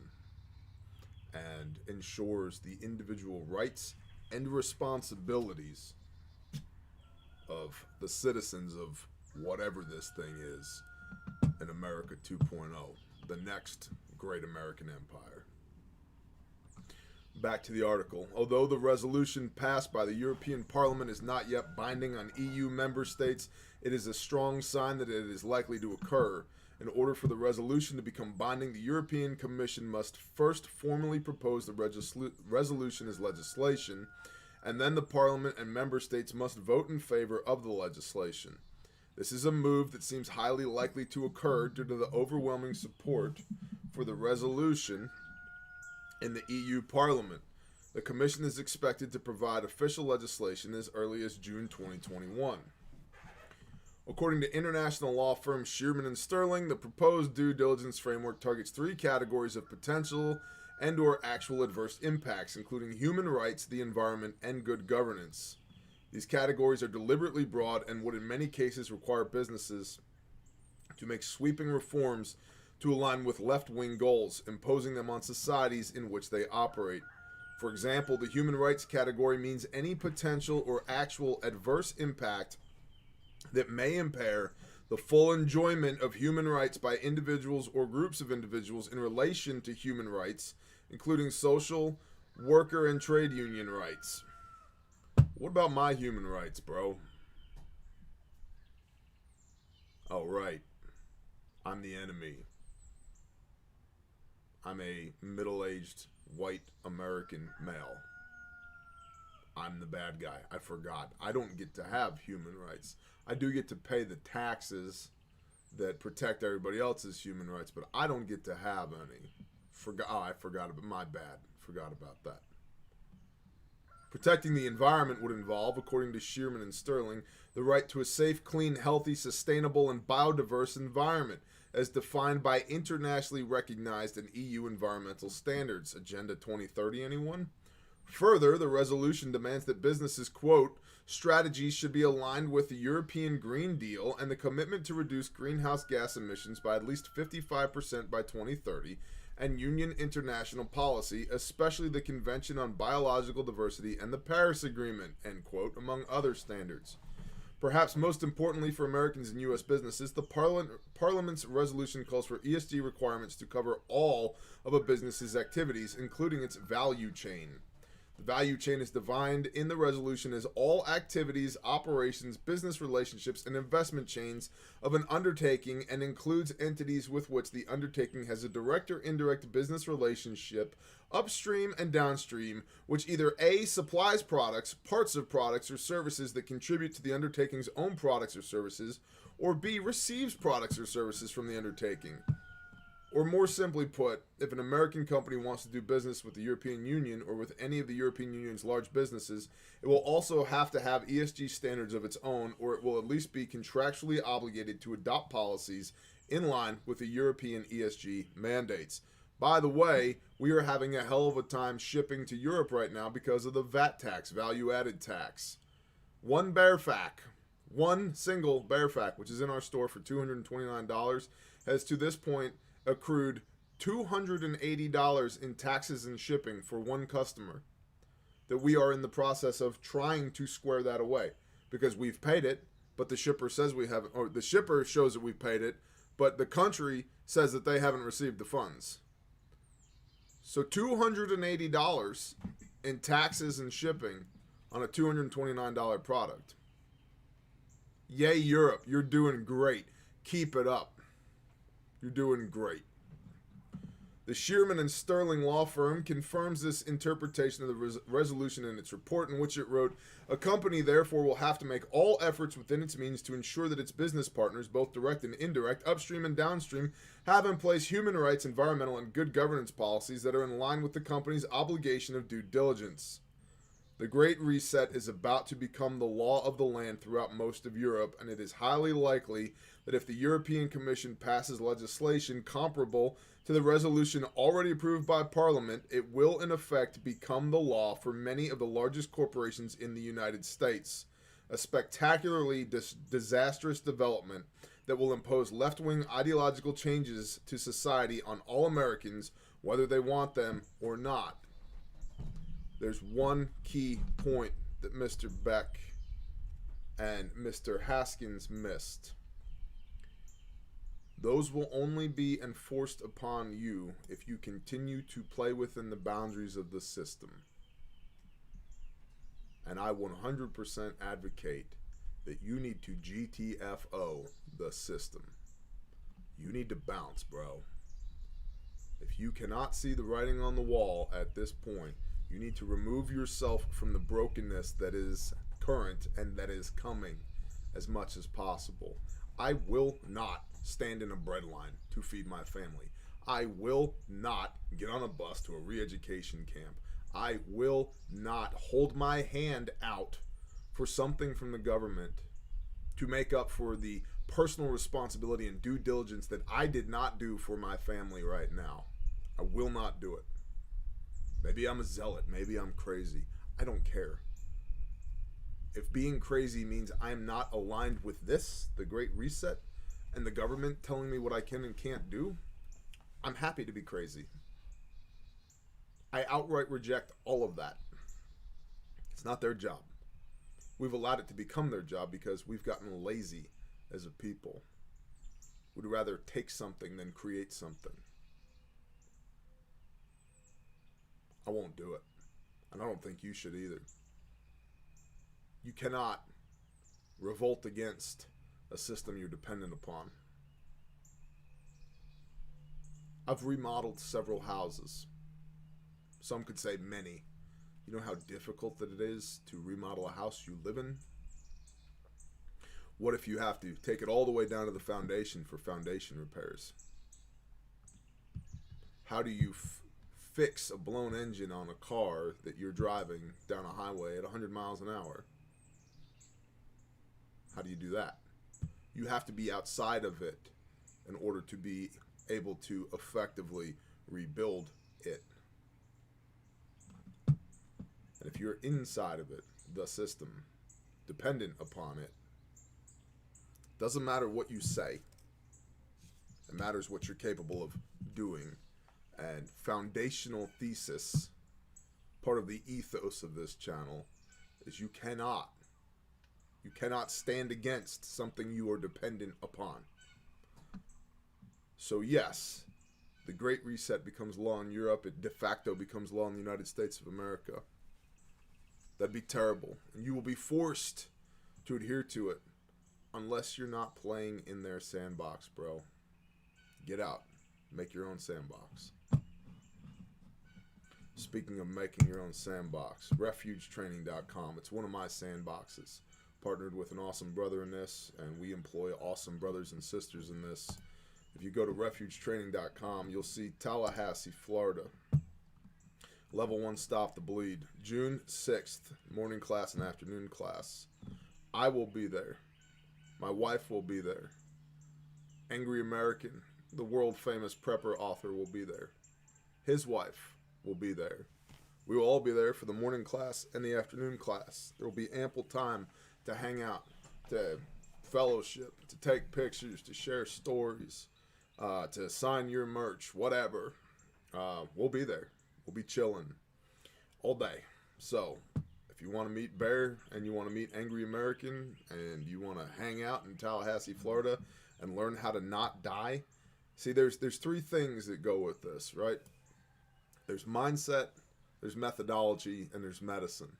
and ensures the individual rights and responsibilities of the citizens of whatever this thing is in America 2.0, the next great American empire. Back to the article. Although the resolution passed by the European Parliament is not yet binding on EU member states, it is a strong sign that it is likely to occur. In order for the resolution to become binding, the European Commission must first formally propose the resolution as legislation, and then the Parliament and member states must vote in favor of the legislation. This is a move that seems highly likely to occur due to the overwhelming support for the resolution in the EU Parliament. The Commission is expected to provide official legislation as early as June 2021. According to international law firm Shearman and Sterling, the proposed due diligence framework targets 3 categories of potential and/or actual adverse impacts, including human rights, the environment, and good governance. These categories are deliberately broad and would in many cases require businesses to make sweeping reforms to align with left-wing goals, imposing them on societies in which they operate. For example, the human rights category means any potential or actual adverse impact that may impair the full enjoyment of human rights by individuals or groups of individuals in relation to human rights, including social, worker, and trade union rights. What about my human rights, bro? Oh, right. I'm the enemy. I'm a middle-aged white American male. I'm the bad guy. I forgot. I don't get to have human rights. I do get to pay the taxes that protect everybody else's human rights, but I don't get to have any. I forgot about my bad. Forgot about that. Protecting the environment would involve, according to Shearman and Sterling, the right to a safe, clean, healthy, sustainable, and biodiverse environment, as defined by internationally recognized and EU environmental standards. Agenda 2030, anyone? Further, the resolution demands that businesses, quote, strategies should be aligned with the European Green Deal and the commitment to reduce greenhouse gas emissions by at least 55% by 2030, and Union international policy, especially the Convention on Biological Diversity and the Paris Agreement, end quote, among other standards. Perhaps most importantly for Americans and U.S. businesses, the Parliament's resolution calls for ESG requirements to cover all of a business's activities, including its value chain. The value chain is defined in the resolution as all activities, operations, business relationships, and investment chains of an undertaking, and includes entities with which the undertaking has a direct or indirect business relationship upstream and downstream, which either A, supplies products, parts of products, or services that contribute to the undertaking's own products or services, or B, receives products or services from the undertaking. Or more simply put, if an American company wants to do business with the European Union or with any of the European Union's large businesses, it will also have to have ESG standards of its own, or it will at least be contractually obligated to adopt policies in line with the European ESG mandates. By the way, we are having a hell of a time shipping to Europe right now because of the VAT tax, value-added tax. One single bear fact, which is in our store for $229, has to this point accrued $280 in taxes and shipping for one customer, that we are in the process of trying to square that away, because we've paid it, but the shipper says we haven't, or the shipper shows that we've paid it, but the country says that they haven't received the funds. So $280 in taxes and shipping on a $229 product. Yay, Europe, you're doing great. Keep it up. You're doing great. The Shearman and Sterling law firm confirms this interpretation of the resolution in its report, in which it wrote, a company therefore will have to make all efforts within its means to ensure that its business partners, both direct and indirect, upstream and downstream, have in place human rights, environmental, and good governance policies that are in line with the company's obligation of due diligence. The Great Reset is about to become the law of the land throughout most of Europe, and it is highly likely that if the European Commission passes legislation comparable to the resolution already approved by Parliament, it will in effect become the law for many of the largest corporations in the United States. A spectacularly disastrous development that will impose left-wing ideological changes to society on all Americans, whether they want them or not. There's one key point that Mr. Beck and Mr. Haskins missed. Those will only be enforced upon you if you continue to play within the boundaries of the system. And I 100% advocate that you need to GTFO the system. You need to bounce, bro. If you cannot see the writing on the wall at this point, you need to remove yourself from the brokenness that is current and that is coming as much as possible. I will not stand in a bread line to feed my family. I will not get on a bus to a re-education camp. I will not hold my hand out for something from the government to make up for the personal responsibility and due diligence that I did not do for my family right now. I will not do it. Maybe I'm a zealot. Maybe I'm crazy. I don't care. If being crazy means I'm not aligned with this, the Great Reset, and the government telling me what I can and can't do, I'm happy to be crazy. I outright reject all of that. It's not their job. We've allowed it to become their job because we've gotten lazy as a people. We'd rather take something than create something. I won't do it. And I don't think you should either. You cannot revolt against a system you're dependent upon. I've remodeled several houses. Some could say many. You know how difficult that it is to remodel a house you live in? What if you have to take it all the way down to the foundation for foundation repairs? How do you fix a blown engine on a car that you're driving down a highway at 100 miles an hour? How do you do that? You have to be outside of it in order to be able to effectively rebuild it. And if you're inside of it, the system, dependent upon it, doesn't matter what you say. It matters what you're capable of doing. And foundational thesis, part of the ethos of this channel, is you cannot stand against something you are dependent upon. So yes, the Great Reset becomes law in Europe. It de facto becomes law in the United States of America. That'd be terrible. And you will be forced to adhere to it unless you're not playing in their sandbox, bro. Get out. Make your own sandbox. Speaking of making your own sandbox, refugetraining.com. It's one of my sandboxes. Partnered with an awesome brother in this, and we employ awesome brothers and sisters in this. If you go to refugetraining.com, you'll see Tallahassee, Florida. Level 1 Stop the Bleed. June 6th, morning class and afternoon class. I will be there. My wife will be there. Angery American, the world famous prepper author, will be there. His wife will be there. We will all be there for the morning class and the afternoon class. There will be ample time to hang out, to fellowship, to take pictures, to share stories, to sign your merch, whatever. We'll be there. We'll be chilling all day. So if you want to meet Bear and you want to meet Angery American and you want to hang out in Tallahassee, Florida and learn how to not die, see, there's three things that go with this, right? There's mindset, there's methodology, and there's medicine.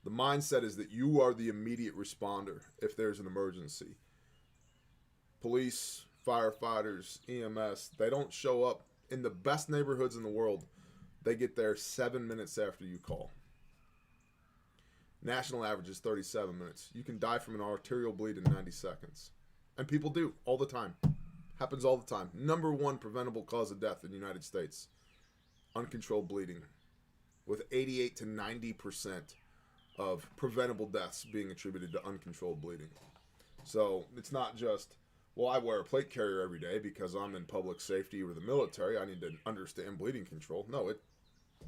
The mindset is that you are the immediate responder if there's an emergency. Police, firefighters, EMS, they don't show up in the best neighborhoods in the world. They get there 7 minutes after you call. National average is 37 minutes. You can die from an arterial bleed in 90 seconds. And people do, all the time. Happens all the time. Number one preventable cause of death in the United States. Uncontrolled bleeding. With 88 to 90% of preventable deaths being attributed to uncontrolled bleeding. So it's not just, well, I wear a plate carrier every day because I'm in public safety or the military. I need to understand bleeding control. No, it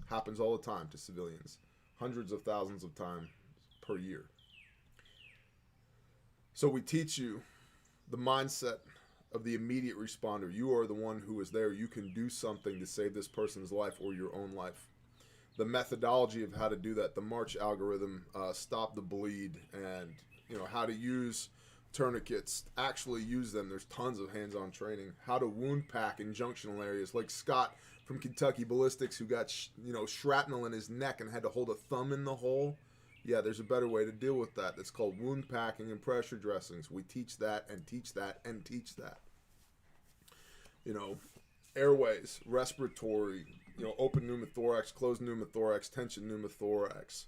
happens all the time to civilians. Hundreds of thousands of times per year. So we teach you the mindset of the immediate responder. You are the one who is there. You can do something to save this person's life or your own life. The methodology of how to do that, the March algorithm, stop the bleed, and how to use tourniquets, actually use them. There's tons of hands-on training. How to wound pack in junctional areas, like Scott from Kentucky Ballistics, who got shrapnel in his neck and had to hold a thumb in the hole. Yeah, there's a better way to deal with that. That's called wound packing and pressure dressings. We teach that and teach that and teach that. Airways, respiratory, open pneumothorax, closed pneumothorax, tension pneumothorax,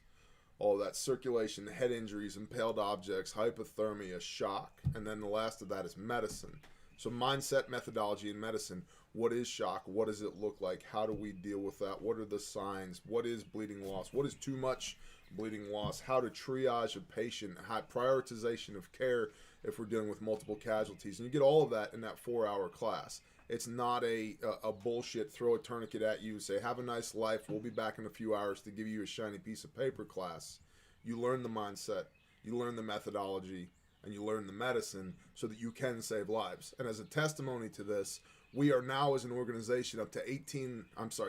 all that, circulation, head injuries, impaled objects, hypothermia, shock, and then the last of that is medicine. So mindset, methodology, and medicine. What is shock? What does it look like? How do we deal with that? What are the signs? What is bleeding loss? What is too much bleeding loss? How to triage a patient, prioritization of care if we're dealing with multiple casualties. And you get all of that in that 4-hour class. It's not a bullshit, throw a tourniquet at you, say, have a nice life, we'll be back in a few hours to give you a shiny piece of paper class. You learn the mindset, you learn the methodology, and you learn the medicine so that you can save lives. And as a testimony to this, we are now as an organization up to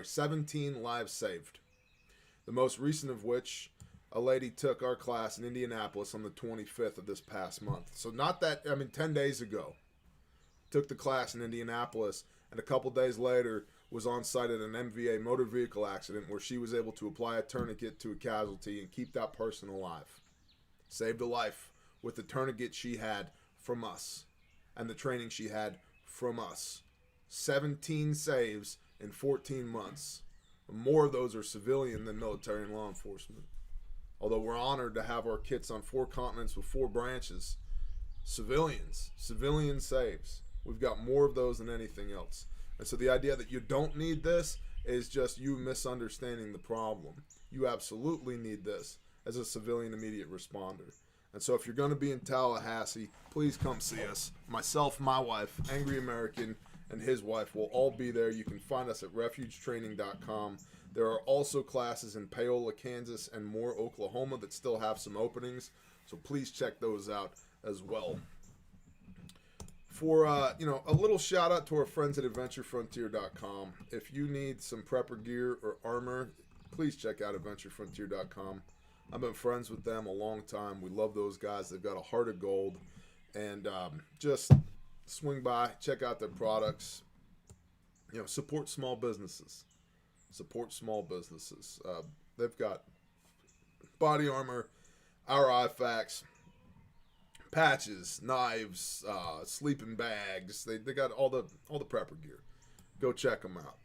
17 lives saved. The most recent of which, a lady took our class in Indianapolis on the 25th of this past month. So 10 days ago, took the class in Indianapolis, and a couple days later was on site at an MVA motor vehicle accident where she was able to apply a tourniquet to a casualty and keep that person alive. Saved a life with the tourniquet she had from us and the training she had from us. 17 saves in 14 months. More of those are civilian than military and law enforcement. Although we're honored to have our kits on 4 continents with 4 branches. Civilian saves. We've got more of those than anything else. And so the idea that you don't need this is just you misunderstanding the problem. You absolutely need this as a civilian immediate responder. And so if you're going to be in Tallahassee, please come see us. Myself, my wife, Angery American, and his wife will all be there. You can find us at refugetraining.com. There are also classes in Paola, Kansas, and Moore, Oklahoma that still have some openings. So please check those out as well. For a little shout out to our friends at adventurefrontier.com. If you need some prepper gear or armor, please check out adventurefrontier.com. I've been friends with them a long time. We love those guys. They've got a heart of gold. And just swing by, check out their products. Support small businesses. They've got body armor, our IFACs, patches, knives, sleeping bags. They got all the prepper gear. Go check them out.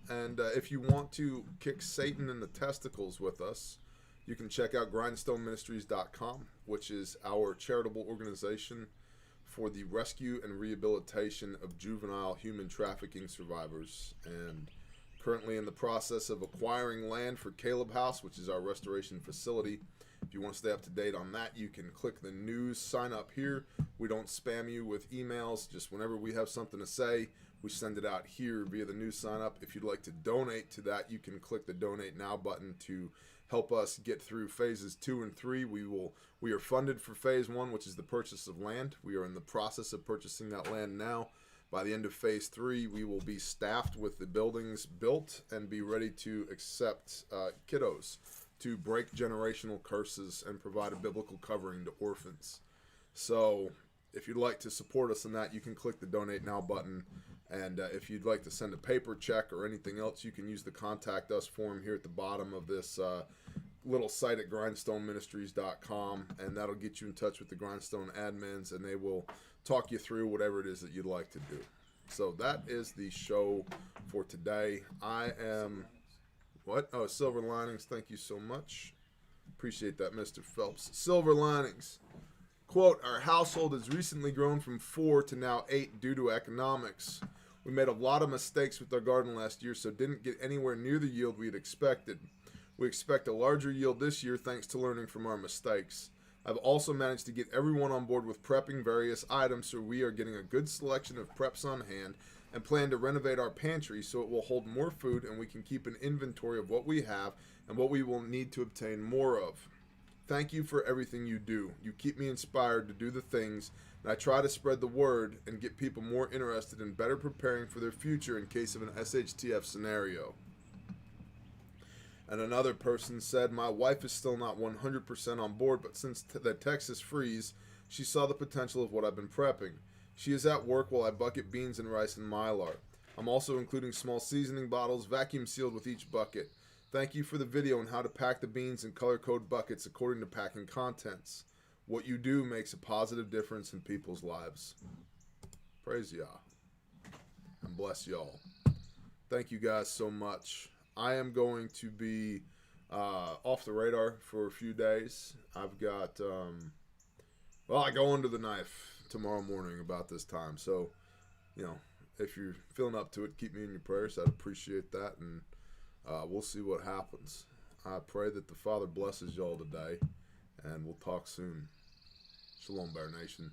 And if you want to kick Satan in the testicles with us, you can check out grindstoneministries.com, which is our charitable organization for the rescue and rehabilitation of juvenile human trafficking survivors. And currently in the process of acquiring land for Caleb House, which is our restoration facility. If you want to stay up to date on that, you can click the news sign up here. We don't spam you with emails. Just whenever we have something to say, we send it out here via the news sign up. If you'd like to donate to that, you can click the donate now button to help us get through phases 2 and 3. We are funded for phase 1, which is the purchase of land. We are in the process of purchasing that land now. By the end of phase 3, we will be staffed with the buildings built and be ready to accept kiddos to break generational curses and provide a biblical covering to orphans. So if you'd like to support us in that, you can click the donate now button. And if you'd like to send a paper check or anything else, you can use the contact us form here at the bottom of this little site at grindstoneministries.com, and that'll get you in touch with the Grindstone admins, and they will talk you through whatever it is that you'd like to do. So that is the show for today. I am... What? Oh, Silver Linings. Thank you so much. Appreciate that, Mr. Phelps. Silver Linings. Quote, our household has recently grown from 4 to now 8 due to economics. We made a lot of mistakes with our garden last year, so didn't get anywhere near the yield we had expected. We expect a larger yield this year thanks to learning from our mistakes. I've also managed to get everyone on board with prepping various items, so we are getting a good selection of preps on hand and plan to renovate our pantry so it will hold more food and we can keep an inventory of what we have and what we will need to obtain more of. Thank you for everything you do. You keep me inspired to do the things, and I try to spread the word and get people more interested in better preparing for their future in case of an SHTF scenario. And another person said, my wife is still not 100% on board, but since the Texas freeze, she saw the potential of what I've been prepping. She is at work while I bucket beans and rice in Mylar. I'm also including small seasoning bottles, vacuum sealed with each bucket. Thank you for the video on how to pack the beans and color code buckets according to packing contents. What you do makes a positive difference in people's lives. Praise Yah. And bless y'all. Thank you guys so much. I am going to be off the radar for a few days. I've got, I go under the knife tomorrow morning about this time. So, if you're feeling up to it, keep me in your prayers. I'd appreciate that. And we'll see what happens. I pray that the Father blesses y'all today. And we'll talk soon. Shalom, Bear Nation.